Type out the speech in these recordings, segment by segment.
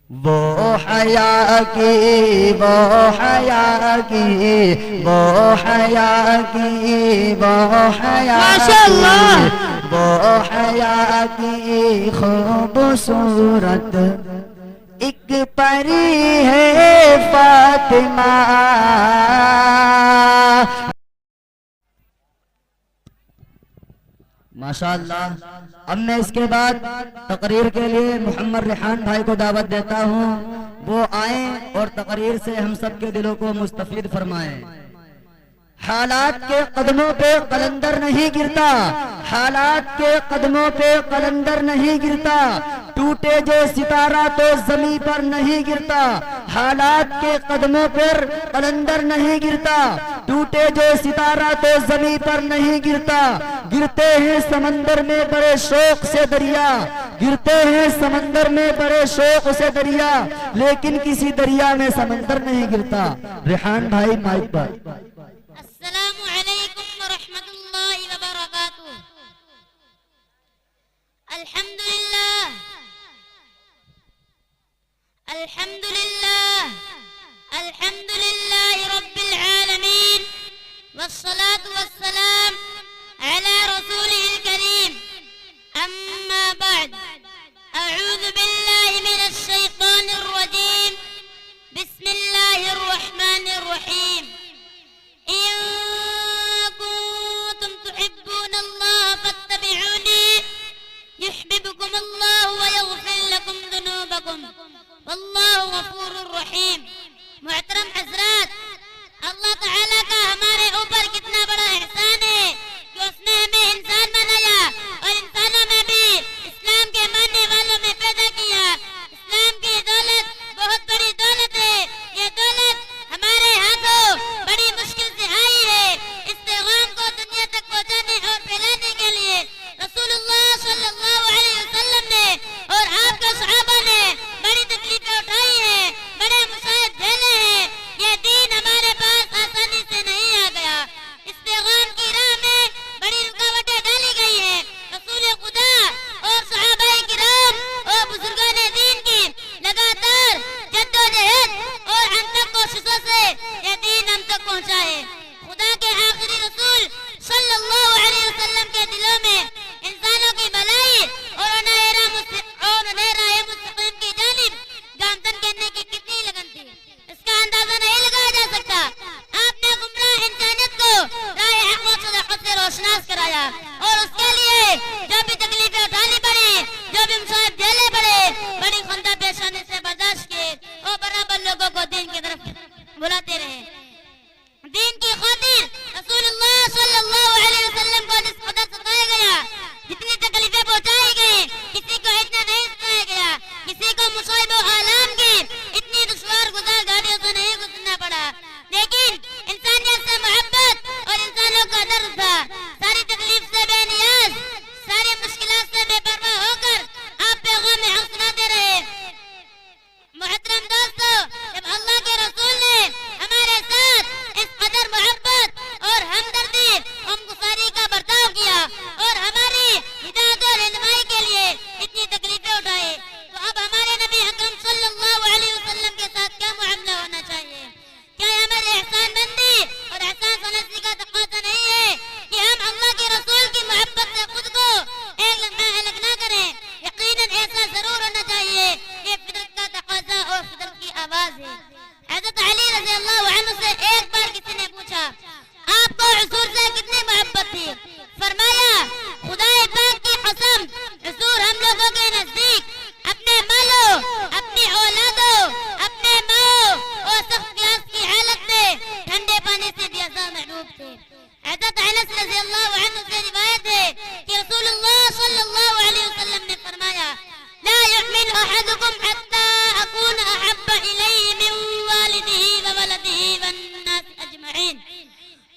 وہ حیا کی وہ حیا کی وہ حیا کی وہ حیا ماشاءاللہ وہ حیا کی خوبصورت ایک پری ہے فاطمہ. ماشاءاللہ. اب میں اس کے بعد تقریر کے لیے محمد ریحان بھائی کو دعوت دیتا ہوں، وہ آئیں اور تقریر سے ہم سب کے دلوں کو مستفید فرمائیں. حالات کے قدموں پہ قلندر نہیں گرتا، حالات کے قدموں پہ قلندر نہیں گرتا، ٹوٹے جو ستارہ تو زمین پر نہیں گرتا. حالات کے قدموں پر قلندر نہیں گرتا، ٹوٹے جو ستارہ تو زمین پر نہیں گرتا. گرتے ہیں سمندر میں بڑے شوق سے دریا، گرتے ہیں سمندر میں بڑے شوق سے دریا، لیکن کسی دریا میں سمندر نہیں گرتا. ریحان بھائی مائک پر. السلام علیکم ورحمۃ اللہ وبرکاتہ. الحمدللہ الحمدللہ الحمدللہ رب العالمین والصلاة والسلام على رسوله الكريم. أما بعد، أعوذ بالله من الشيطان الرجيم. بسم الله الرحمن الرحيم. إن كنتم تحبون الله فاتبعوني يحببكم الله ويغفر لكم ذنوبكم والله غفور رحيم. محترم حضرات، اللہ تعالیٰ کا ہمارے اوپر کتنا بڑا احسان ہے کہ اس نے ہمیں انسان بنایا اور انسانوں میں بھی اسلام کے ماننے والوں میں پیدا کیا. اسلام کی دولت بہت بڑی دولت ہے. یہ دولت ہمارے ہاتھوں بڑی مشکل سے آئی ہے. اس پیغام کو دنیا تک پہنچانے اور پھیلانے کے لیے رسول اللہ صلی اللہ علیہ وسلم نے اور آپ کے صحابہ نے بڑی تکلیفیں اٹھائی ہیں، بڑے مصائب جھیلے ہیں. یہ دین ہمارے پاس آسانی سے نہیں آ گیا. اس پیغام کی راہ میں بڑی رکاوٹیں ڈالی گئی ہیں. رسول خدا اور صحابہ کرام اور بزرگان دین کی لگاتار جدوجہد اور انتھک کوششوں سے یہ دین ہم تک پہنچا ہے. خدا کے آخری رسول صلی اللہ علیہ وسلم کے دلوں میں انسانوں کی بھلائی اور انہیں راہ مستقیم کی جانب گامزن کرنے کی کتنی لگن تھی، اس کا اندازہ نہیں لگایا جا سکتا. آپ نے گمراہ انسانیت کو راہ حق و صداقت سے روشناس کرایا اور اس کے لیے جو بھی تکلیفیں اٹھانی پڑی، جو بھی مصائب جھیلے پڑے، بڑی خندہ پیشانی سے برداشت کیے اور برابر لوگوں کو دین کی طرف بلاتے رہے. دین کی خاطر رسول اللہ صلی اللہ علیہ وسلم کو جس قدر ستایا گیا، جتنی تکلیفیں پہنچائی گئی، کسی کو اتنا نہیں ستایا گیا، کسی کو مصائب و آلام کی اتنی دشوار گزار گاڑیوں سے نہیں گزرنا پڑا. لیکن انسانیت سے محبت اور انسانوں کا درد تھا. ساری تکلیف سے بے نیاز، ساری مشکلات سے بے پرواہ ہو کر آپ پیغام حق سناتے رہے. محترم دوستو، جب اللہ کے رسول نے ہمارے ساتھ اس قدر محبت اور ہمدردی غمگساری کا برتاؤ کیا اور ہماری ہدایت اور رہنمائی کے لیے اتنی تکلیفیں اٹھائے، تو اب ہمارے نبی اکرم صلی اللہ علیہ وسلم کے ساتھ کیا معاملہ ہونا چاہیے؟ کیا یہ ہماری احسان بندی اور احسان سنسی کا تقاضا نہیں ہے کہ ہم اللہ کے رسول کی محبت سے خود کو ایک لمحہ الگ نہ کریں؟ یقیناً ایسا ضرور ہونا چاہیے. یہ فطرت کا تقاضا اور فطرت کی آواز ہے. حضرت علی رضی اللہ عنہ سے ایک بار کسی نے پوچھا، آپ کو حضور سے کتنی محبت تھی؟ فرمایا، خدا پاک کی قسم، حضور ہم لوگوں کے نزدیک اپنے مالوں، اپنی اولادوں، اپنے ماؤں اور سخت پیاس کی حالت میں ٹھنڈے پانی سے بھی زیادہ محبوب تھے. حضرت انس رضی اللہ عنہ سے روایت ہے کہ رسول اللہ صلی اللہ علیہ وسلم نے فرمایا، لا يؤمن احدكم حتى اكون احب اليه من والده وولده والناس اجمعين.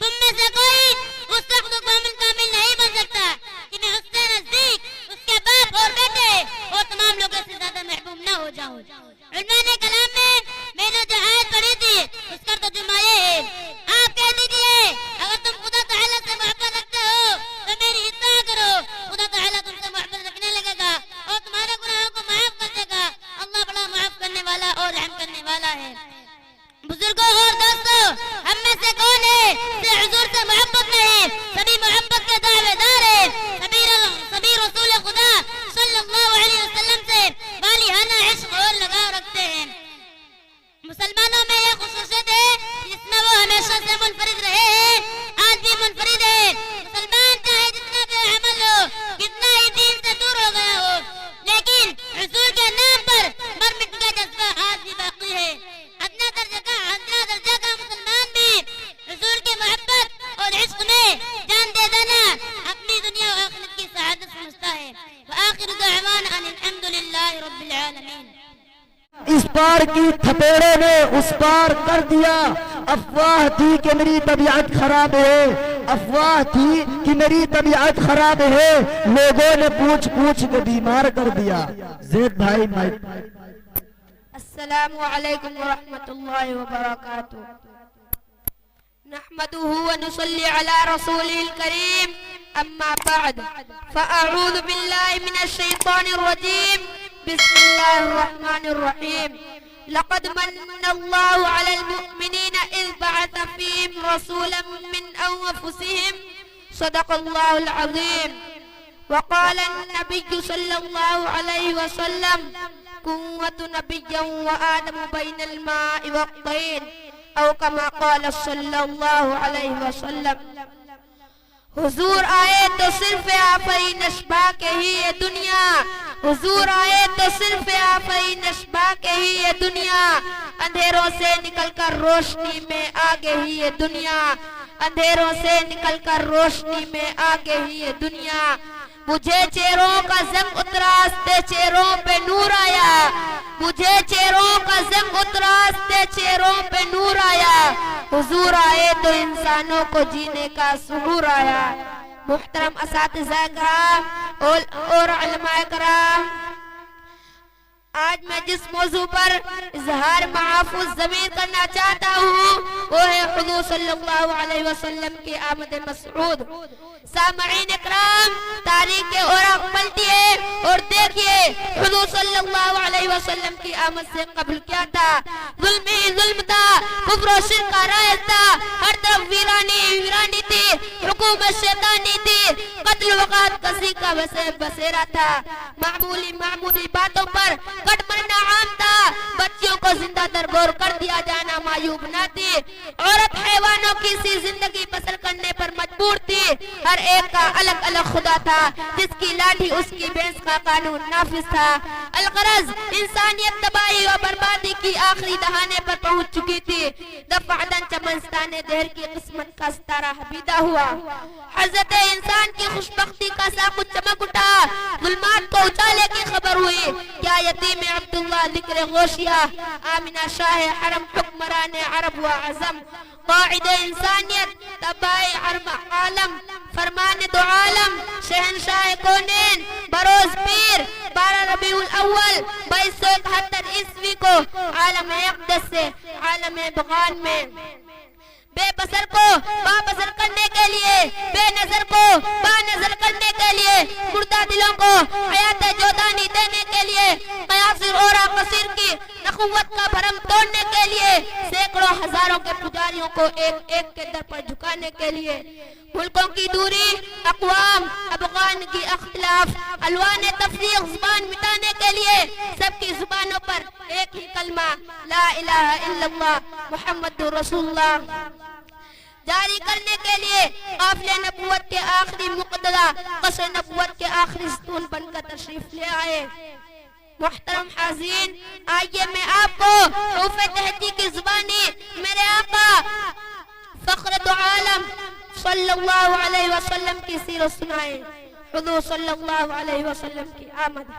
تم میں سے کوئی اس وقت کامل نہیں بن سکتا کہ میں اس سے نزدیک اس کے باپ اور بیٹے اور تمام لوگوں سے زیادہ محبوب نہ ہو جاؤں. علماء نے کلام میں نے جو آیت پڑھی تھی اس کا ترجمہ یہ ہے، آپ کہہ دیجئے اگر تم خدا تعالیٰ سے محبت رکھتے ہو تو میری اطاعت کرو. خدا تعالیٰ تم سے محبت رکھنے لگے گا اور تمہارے گناہوں کو معاف کر دے گا. اللہ بڑا معاف کرنے والا اور رحم کرنے والا ہے۔ بزرگوں اور دوستوں، ہم میں سے کون ہے سے حضور سے محبت نہیں؟ سبھی محبت کے دعوے دار ہیں، سبھی رسول خدا صلی اللہ علیہ وسلم سے والہانہ عشق اور لگاؤ رکھتے ہیں۔ مسلمانوں میں یہ خصوصیت ہے جس میں وہ ہمیشہ سے منفرد رہے ہیں، آج بھی منفرد ہے۔ مسلمان چاہے جتنا بے عمل ہو، کتنا ہی دین سے دور ہو گیا ہو، لیکن حضور کے نام پر مر مٹ کا جذبہ آج بھی باقی ہے۔ ادنا درجہ کا مسلمان بھی حضور کی محبت اور عشق میں جان دے دینا اپنی دنیا و آخرت کی سعادت سمجھتا ہے۔ وآخر دعوانا ان الحمد للہ رب العالمین۔ اس پار کی تھپیڑے نے اس پار کر دیا، افواہ تھی کہ میری طبیعت خراب ہے، افواہ تھی کہ میری طبیعت خراب ہے، لوگوں نے پوچھ پوچھ کے بیمار کر دیا۔ زید بھائی مائک۔ السلام علیکم ورحمۃ اللہ وبرکاتہ۔ نحمده ونصلي على رسوله الكريم، اما بعد فاعوذ بالله من الشيطان الرجيم، بسم الله الرحمن الرحيم۔ لقد من الله على المؤمنين إذ بعث فيهم رسولا من أنفسهم، صدق الله العظيم۔ وقال النبي صلى الله عليه وسلم: كنت نبيا وآدم بين الماء والطين، او كما قال صلی اللہ علیہ وسلم۔ حضور آئے تو صرف آفرین نشبہ کے ہی یہ دنیا، حضور آئے تو صرف آفرین نشبہ کے ہی یہ دنیا، اندھیروں سے نکل کر روشنی میں آگے ہی یہ دنیا، اندھیروں سے نکل کر روشنی میں آگے ہی یہ دنیا۔ مجھے چہروں کا زنگ اتراستے چہروں پہ نور آیا، مجھے چہروں کا زنگ اتراستے چہروں پہ نور آیا، حضور آئے تو انسانوں کو جینے کا سرور آیا۔ محترم اساتذہ کرام اور علماء کرام، آج میں جس موضوع پر اظہار محافظ ضمیر کرنا چاہتا ہوں وہ ہے حضور صلی اللہ علیہ وسلم کی آمد مسعود۔ سامعین اکرام، تاریخ کے اوراق پلٹیے اور دیکھیے حضور صلی اللہ علیہ وسلم کی آمد سے قبل کیا تھا۔ ظلم ہی ظلم تھا، کفر و شرک کا رائج تھا، ہر طرف ویرانی تھی، حکومت شیطانی تھی، قتل وقات کسی کا بسیرا تھا، معمولی باتوں پر کٹ مرنا عام تھا، بچیوں کو زندہ درگور کر دیا جانا معیوب نہ تھی، عورت حیوانوں کی سی زندگی بسر کرنے پر مجبور تھی، ہر ایک کا الگ الگ خدا تھا، جس کی لاٹھی اس کی بھینس کا قانون نافذ تھا۔ الغرض انسانیت تباہی و بربادی کی آخری دہانے پر پہنچ چکی تھی۔ دفعتاً چمنستان دہر کی قسمت کا ستارہ حبیدہ ہوا، حضرت انسان کی خوشبختی کا ساقو چمک اٹھا، ظلمات کو اچالے کی خبر ہوئی۔ کیا یتیم عبداللہ ذکر غوشیہ، آمنہ شاہ حرم حکمران عرب و عظم، قائد انسانیت تباہ عالم، فرمان دو عالم، شہنشاہ کونین، بروز پیر، 12 ربیع الاول 2271 عیسوی کو عالم اقدس سے عالم بغان میں بے بصر کو با بصر کرنے کے لیے، بے نظر کو با نظر کرنے کے لیے، مردہ دلوں کو حیات جودانی دینے کے لیے، قیاصر اور قصیر کی نخوت کا بھرم توڑنے کے لیے، سینکڑوں ہزاروں کے پجاریوں کو ایک ایک کے در پر جھکانے کے لیے، ملکوں کی دوری، اقوام ابغان کی اختلاف، الوان تفریق زبان مٹانے کے لیے، سب کی زبانوں پر ایک ہی کلمہ لا الہ الا اللہ محمد رسول اللہ جاری کرنے کے لیے قافلے نبوت کے آخری مقتدا قصر نبوت کے آخری ستون بن کر تشریف لے آئے۔ محترم حاضرین، آئیے میں آپ کو حروف تہجی کی زبانی میرے آقا فخر دو عالم صلی اللہ علیہ وسلم کی سیرت سنائیں۔ حضور صلی اللہ علیہ وسلم کی آمد۔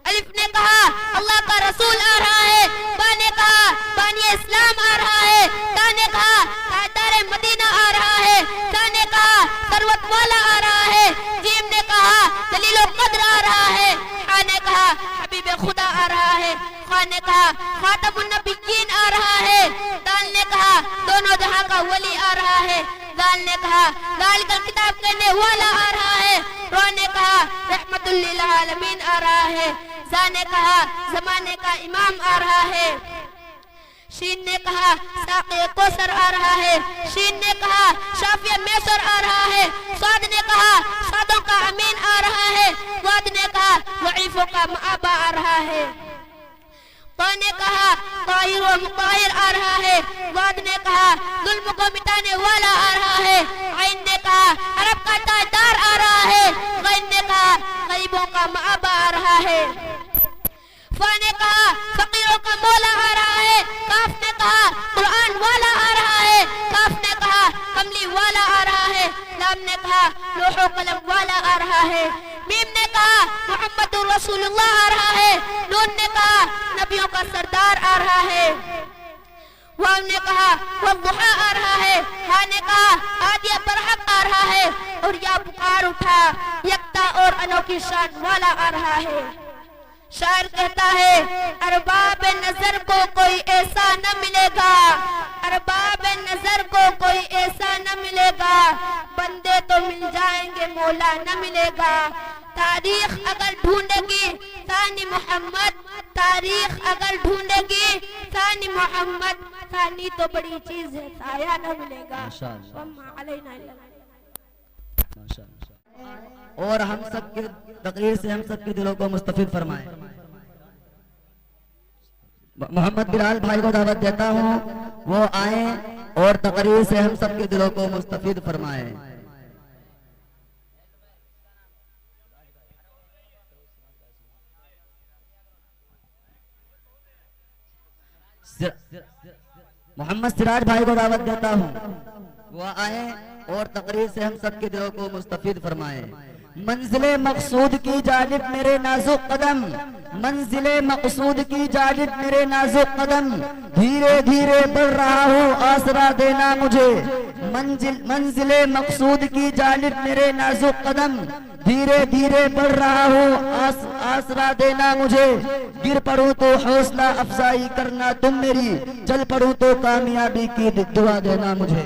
الف نے کہا اللہ کا رسول آ رہا ہے، با نے کہا بانی اسلام آ رہا ہے، تا نے کہا تاجدار مدینہ آ رہا ہے، تا نے کہا ثروت والا آ رہا ہے، جیم نے کہا دلیل و قدر آ رہا ہے، ہا نے کہا حبیب خدا آ رہا ہے، خا نے کہا خاتم النبیین آ رہا ہے، دال نے کہا دونوں جہاں کا ولی آ رہا ہے، دال نے کہا دال کا کتاب کہنے والا آ رہا ہے، رو نے کہا رحمت للعالمین آ رہا ہے، زا نے کہا زمانے کا امام آ رہا ہے، شین نے کہا ساقی کوثر آ رہا ہے، شین نے کہا شافی میسر آ رہا ہے، صاد نے کہا صادوں کا امین آ رہا ہے، واد نے کہا ضعیفوں کا معابہ آ رہا ہے، طا نے کہا طاہر و مطاہر آ رہا ہے، واد نے کہا ظلم کو مٹانے والا آ رہا ہے، عین نے کہا عرب کا تاجدار آ رہا ہے، غین نے کہا غریبوں کا معابہ آ رہا ہے، فا نے کہا فقیروں کا مولا آ رہا ہے، کاف نے کہا قرآن والا آ رہا ہے، کاف نے کہا کملی والا آ رہا ہے، لام نے کہا لوح و قلم والا آ رہا ہے، میم نے کہا محمد رسول اللہ آ رہا ہے، نون نے کہا نبیوں کا سردار آ رہا ہے، واو نے کہا والضحیٰ آ رہا ہے، ہا نے کہا آدیہ برحق آ رہا ہے، اور یا پکار اٹھا یکتا اور انوکھی شان والا آ رہا ہے۔ شاعر کہتا ہے ارباب نظر کو کوئی ایسا نہ ملے گا، ارباب نظر کو کوئی ایسا نہ ملے گا، بندے تو مل جائیں گے مولا نہ ملے گا، تاریخ اگر ڈھونڈے گی ثانی محمد، تاریخ اگر ڈھونڈے گی ثانی محمد، ثانی تو بڑی چیز ہے سایہ نہ ملے گا، وما علینا الا البلاغ۔ اور ہم سب کے تقریر سے ہم سب کے دلوں کو مستفید فرمائے۔ محمد بلال بھائی کو دعوت دیتا ہوں وہ آئیں اور تقریر سے ہم سب کے دلوں کو مستفید فرمائے۔ محمد سراج بھائی کو دعوت دیتا ہوں وہ آئیں اور تقریر سے ہم سب کے دلوں کو مستفید فرمائے۔ منزل مقصود کی جانب میرے نازک قدم، منزل مقصود کی جانب میرے نازک قدم، دھیرے دھیرے بڑھ رہا ہوں آسرا دینا مجھے، منزل مقصود کی جانب میرے نازک قدم، دھیرے دھیرے بڑھ رہا ہوں آسرا دینا مجھے، گر پڑوں تو حوصلہ افزائی کرنا تم میری، چل پڑوں تو کامیابی کی دعا دینا مجھے۔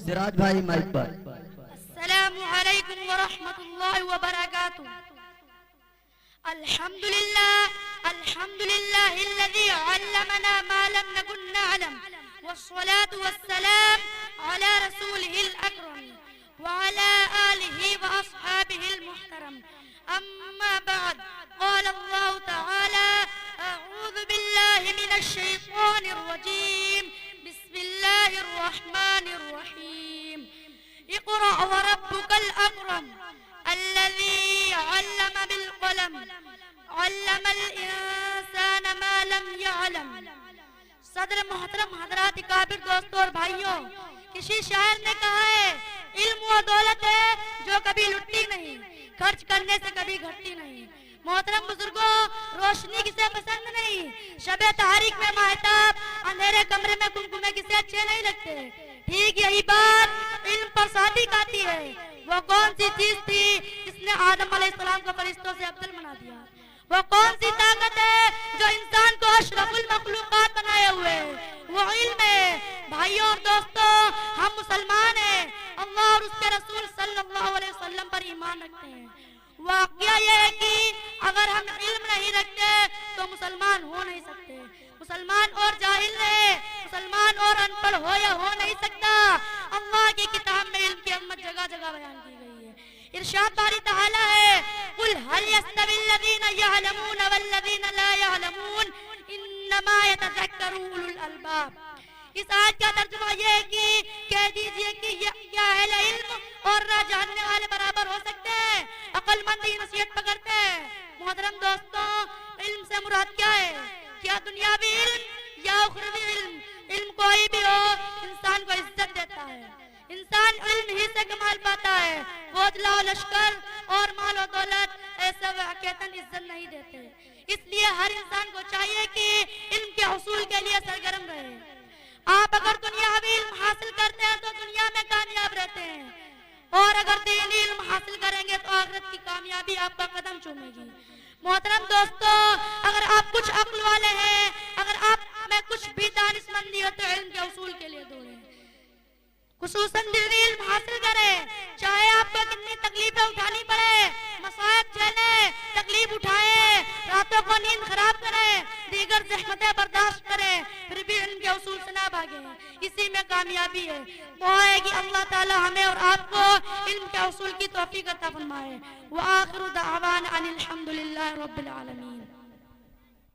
سراج بھائی مائک پر۔ السلام علیکم ورحمۃ اللہ وبرکاتہ۔ الحمد للہ الذی علمنا ما لم نکن نعلم، والصلاة والسلام علی رسولہ الاکرم وعلی آلہ واصحابہ المحترم، اما بعد، قال اللہ تعالی اعوذ باللہ من الشیطان الرجیم، بسم اللہ الرحمن الرحیم، اقرأ وربك الأكرم الذي علم بالقلم علم الإنسان ما لم يعلم۔ صدر محترم حضرات کابر دوستوں اور بھائیوں، کسی شاعر نے کہا ہے علم وہ دولت ہے جو کبھی لٹتی نہیں، خرچ کرنے سے کبھی گھٹتی نہیں۔ محترم بزرگوں، روشنی کسے پسند نہیں، شب تحریک میں ماہتاب، اندھیرے کمرے میں گمگمے کسے اچھے نہیں لگتے۔ ٹھیک یہی بات علم پر صادق آتی ہے۔ وہ کون سی چیز تھی جس نے آدم علیہ السلام کو فرشتوں سے افضل بنا دیا؟ وہ کون سی طاقت ہے جو انسان کو اشرف المخلوقات بنائے ہوئے؟ وہ علم ہے۔ بھائیوں اور دوستوں، ہم مسلمان ہیں، اللہ اور اس کے رسول صلی اللہ علیہ وسلم پر ایمان رکھتے ہیں۔ واقعہ یہ ہے کہ اگر ہم علم نہیں رکھتے تو مسلمان ہو نہیں سکتے۔ مسلمان اور جاہل رہے، مسلمان اور ان پڑھ ہو یا ہو نہیں سکتا۔ اللہ کی کتاب میں علم کی عظمت جگہ جگہ بیان کی گئی ہے۔ ارشاد باری تعالی ہے قل هل يستوي الذين يعلمون والذين لا يعلمون انما يتذكر اولو الالباب۔ اس آیت کا ترجمہ یہ ہے کہ کہہ دیجئے کہ کیا اہل علم اور نہ جاننے والے برابر ہو سکتے ہیں؟ عقل مند ہی نصیحت پکڑتے ہیں۔ محترم دوستوں، علم سے مراد کیا ہے؟ کیا دنیاوی علم یا اخروی علم؟ علم کوئی بھی ہو انسان کو عزت دیتا ہے، انسان علم ہی سے کمال پاتا ہے۔ فوجلا و لشکر اور مال و دولت ایسے واقعتاً عزت نہیں دیتے۔ اس لیے ہر انسان کو چاہیے کہ علم کے حصول کے لیے سرگرم رہے۔ آپ اگر دنیاوی علم حاصل کرتے ہیں تو دنیا میں کامیاب رہتے ہیں، اور اگر دینی علم حاصل کریں گے تو آخرت کی کامیابی آپ کا قدم چومے گی۔ محترم دوستو، اگر آپ کچھ عقل والے ہیں، اگر آپ میں کچھ بھی دانشمندی ہو تو علم کے حصول کے لیے دوڑیں، خصوصاً دینی علم حاصل کریں، چاہے آپ کو کتنی تکلیفیں اٹھانی پڑے، مصائب جھیلیں، تکلیف اٹھائیں، راتوں کو نیند دیگر زحمتیں برداشت کریں پھر بھی علم کے اصول سے نہ بھاگیں، اسی میں کامیابی ہے۔ دعا ہے کہ اللہ تعالی ہمیں اور آپ کو علم کے اصول کی توفیق عطا فرمائے۔ وآخر دعوانا ان الحمد للہ رب العالمین۔